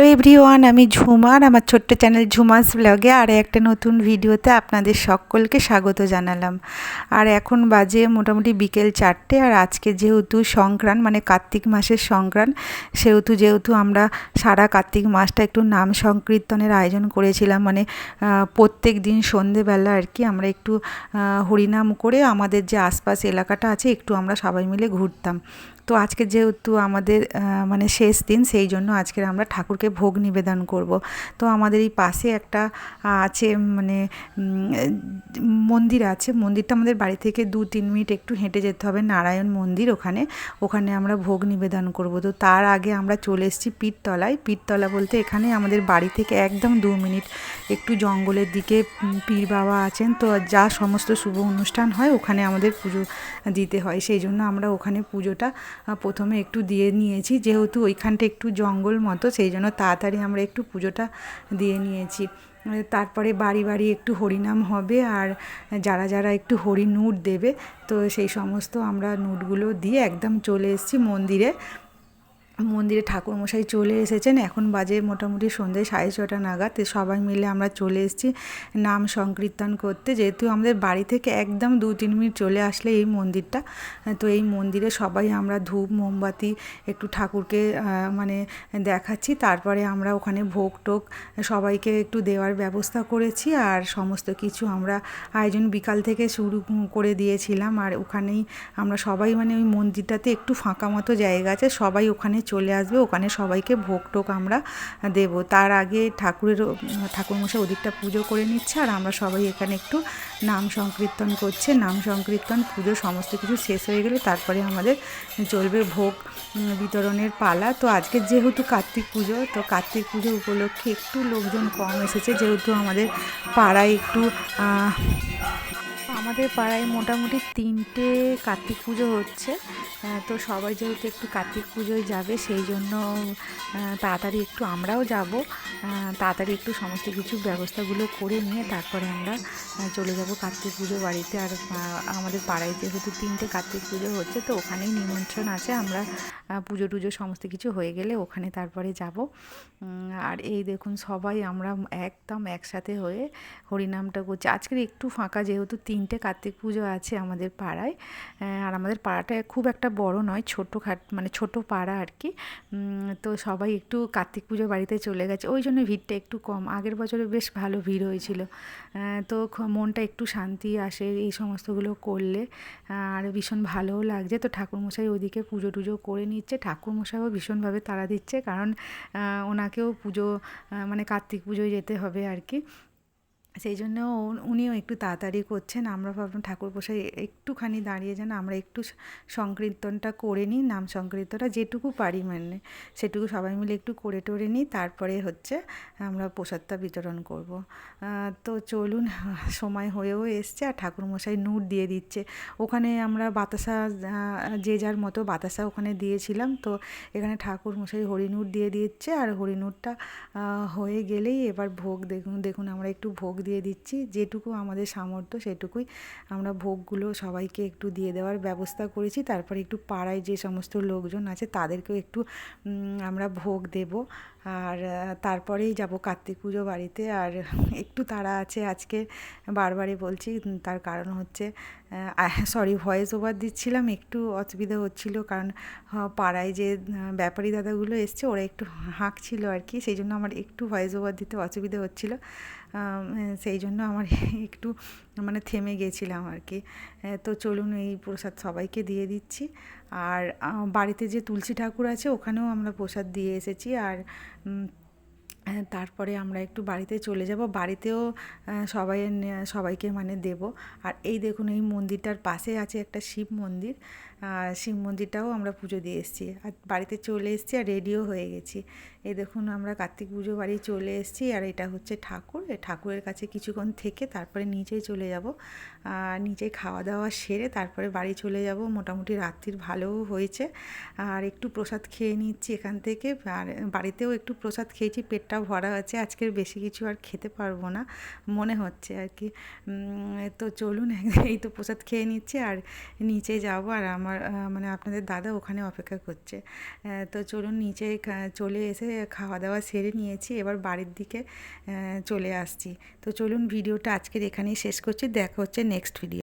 Hello everyone, আমি ঝুমার আমার ছোট্ট চ্যানেল ঝুমাস ব্লগে আর একটা নতুন ভিডিওতে আপনাদের সকলকে স্বাগত জানালাম। আর এখন বাজে মোটামুটি বিকেল 4টে। আর আজকে যেহেতু সংক্রান্ত মানে কার্তিক মাসের সংক্রান্ত, যেহেতু আমরা সারা কার্তিক মাসটা একটু নাম সংকীর্তনের আয়োজন করেছিলাম। মানে প্রত্যেক দিন সন্ধেবেলা আর কি আমরা একটু হরিনাম করে আমাদের যে আশপাশ এলাকাটা আছে একটু আমরা সবাই মিলে ঘুরতাম। তো আজকে যেহেতু আমাদের মানে শেষ দিন, সেই জন্য আজকে আমরা ঠাকুরকে ভোগ নিবেদন করব। তো আমাদের এই পাশে একটা আছে মানে মন্দির আছে। মন্দিরটা আমাদের বাড়ি থেকে 2-3 মিনিট একটু হেঁটে যেতে হবে, নারায়ণ মন্দির। ওখানে আমরা ভোগ নিবেদন করব। তো তার আগে আমরা চলে এসেছি পীরতলায়। পীরতলা বলতে এখানে আমাদের বাড়ি থেকে একদম 2 মিনিট একটু জঙ্গলের দিকে পীর বাবা আছেন। তো যা সমস্ত শুভ অনুষ্ঠান হয় ওখানে আমাদের পুজো দিতে হয়, সেই জন্য আমরা ওখানে পুজোটা প্রথমে একটু দিয়ে নিয়েছি। যেহেতু ওইখানটা একটু জঙ্গল মতো, সেই জন্য তাড়াতাড়ি আমরা একটু পুজোটা দিয়ে নিয়েছি। তারপরে বাড়ি বাড়ি একটু হরিনাম হবে, আর যারা যারা একটু হরি নুট দেবে, তো সেই সমস্ত আমরা নুটগুলো দিয়ে একদম চলে এসেছি মন্দিরে। ঠাকুরমশাই চলে এসেছেন। এখন বাজে মোটামুটি সন্ধ্যে 6:30 নাগাদ। সবাই মিলে আমরা চলে এসেছি নাম সংকীর্তন করতে। যেহেতু আমাদের বাড়ি থেকে একদম 2-3 মিনিট চলে আসলে এই মন্দিরটা, তো এই মন্দিরে সবাই আমরা ধূপ মোমবাতি একটু ঠাকুরকে মানে দেখাচ্ছি। তারপরে আমরা ওখানে ভোগ টোগ সবাইকে একটু দেওয়ার ব্যবস্থা করেছি। আর সমস্ত কিছু আমরা আয়োজন বিকাল থেকে শুরু করে দিয়েছিলাম। আর ওখানেই আমরা সবাই মানে ওই মন্দিরটাতে একটু ফাঁকা মতো জায়গা আছে, সবাই ওখানে চলে আসবে। ওখানে সবাইকে ভোগ টোগ আমরা দেবো। তার আগে ঠাকুরমশাই ওদিকটা পুজো করে নিচ্ছে, আর আমরা সবাই এখানে একটু নাম সংকীর্তন করছে। নাম সংকীর্তন পুজো সমস্ত কিছু শেষ হয়ে গেলে তারপরে আমাদের চলবে ভোগ বিতরণের পালা। তো আজকে যেহেতু কার্তিক পুজো, তো কার্তিক পুজো উপলক্ষে একটু লোকজন কম এসেছে। যেহেতু আমাদের পাড়ায় মোটামুটি 3টে কার্তিক পুজো হচ্ছে। তো সবাই যেহেতু একটু কার্তিক পুজোয় যাবে, সেই জন্য তাড়াতাড়ি একটু আমরাও যাব। তাড়াতাড়ি একটু সমস্ত কিছু ব্যবস্থাগুলো করে নিয়ে তারপরে আমরা চলে যাব কার্তিক পুজো বাড়িতে। আর আমাদের পাড়ায় যেহেতু 3টে কার্তিক পুজো হচ্ছে, তো ওখানেই নিমন্ত্রণ আছে। আমরা পুজো টুজো সমস্ত কিছু হয়ে গেলে ওখানে তারপরে যাব। আর এই দেখুন সবাই আমরা একদম একসাথে হয়ে হরিনামটা করছি। আজকের একটু ফাঁকা, যেহেতু 3টে কার্তিক পুজো আছে আমাদের পাড়ায়। আর আমাদের পাড়াটা খুব একটা বড় নয়, মানে ছোট পাড়া আর কি। তো সবাই একটু কার্তিক পুজো বাড়িতে চলে গেছে, ওই জন্য ভিড়টা একটু কম। আগের বছরে বেশ ভালো ভিড় হয়েছিল। তো মনটা একটু শান্তি আসে এই সমস্তগুলো করলে, আর ভীষণ ভালোও লাগছে। তো ঠাকুরমশাই ওইদিকে পুজো টুজো করে নিচ্ছে। ঠাকুরমশাইও ভীষণভাবে তাড়া দিচ্ছে, কারণ ওনাকেও পুজো মানে কার্তিক পুজোয় যেতে হবে আর কি। সেই জন্য উনিও একটু তাড়াতাড়ি করছেন। আমরা ভাবলাম ঠাকুরমশাই একটুখানি দাঁড়িয়ে যান, আমরা একটু সংকীর্তনটা করে নিই। নাম সংকীর্তনটা যেটুকু পারি মানে সেটুকু সবাই মিলে একটু করে টোরে নিই, তারপরে আমরা প্রসাদটা বিতরণ করব। তো চলুন, সময় হয়েও এসছে। আর ঠাকুরমশাই নুট দিয়ে দিচ্ছে। ওখানে আমরা বাতাসা যে যার মতো বাতাসা ওখানে দিয়েছিলাম। তো এখানে ঠাকুরমশাই হরিনুট দিয়ে দিচ্ছে। আর হরিনুটটা হয়ে গেলেই এবার ভোগ দেখুন আমরা একটু ভোগ দিয়ে দিচ্ছি। যেটুকু আমাদের সামর্থ্য সেটুকুই আমরা ভোগগুলো সবাইকে একটু দিয়ে দেওয়ার ব্যবস্থা করেছি। তারপরে একটু পাড়ায় যে সমস্ত লোকজন আছে তাদেরকেও একটু আমরা ভোগ দেব। আর তারপরেই যাব কার্তিক পুজো বাড়িতে। আর একটু তাড়া আছে আজকে, বারবারই বলছি। তার কারণ হচ্ছে ভয়েস ওভার দিচ্ছিলাম, একটু অসুবিধা হচ্ছিল, কারণ পাড়ায় যে ব্যাপারী দাদাগুলো এসছে ওরা একটু হাঁকছিল আর কি, সেই জন্য আমার একটু ভয়েস ওভার দিতে অসুবিধা হচ্ছিল। সেই জন্য আমার একটু মানে থেমে গেছিলাম আর কি। তো চলুন এই প্রসাদ সবাইকে দিয়ে দিচ্ছি। আর বাড়িতে যে তুলসী ঠাকুর আছে ওখানেও আমরা প্রসাদ দিয়ে এসেছি। আর তারপরে আমরা একটু বাড়িতে চলে যাব। বাড়িতেও সবাইকে মানে দেব। আর এই দেখুন এই মন্দিরটার পাশে আছে একটা শিব মন্দির। শিব মন্দিরটাও আমরা পুজো দিয়ে এসেছি। আর বাড়িতে চলে এসেছি আর রেডিও হয়ে গেছি। এই দেখুন আমরা কার্তিক পুজো বাড়ি চলে এসেছি। আর এটা হচ্ছে ঠাকুর। ঠাকুরের কাছে কিছুক্ষণ থেকে তারপরে নিচেই চলে যাব। নিচে খাওয়া দাওয়া সেরে তারপরে বাড়ি চলে যাব। মোটামুটি রাত্রির ভালোও হয়েছে। আর একটু প্রসাদ খেয়ে নিচ্ছি এখান থেকে। আর বাড়িতেও একটু প্রসাদ খেয়েছি, পেটটা ভরা আছে। আজকের বেশি কিছু আর খেতে পারবো না মনে হচ্ছে আর কি। তো চলুন এই তো প্রসাদ খেয়ে নিচ্ছি আর নিচে যাব। আর আমার আমার মানে আপনাদের দাদা ওখানে অপেক্ষা করছে। তো চলুন নিচে চলে এসে খাওয়া দাওয়া সেরে নিয়েছি, এবার বাড়ির দিকে চলে আসছি। তো চলুন ভিডিওটা আজকের এখানেই শেষ করছি, দেখা হচ্ছে নেক্সট ভিডিও।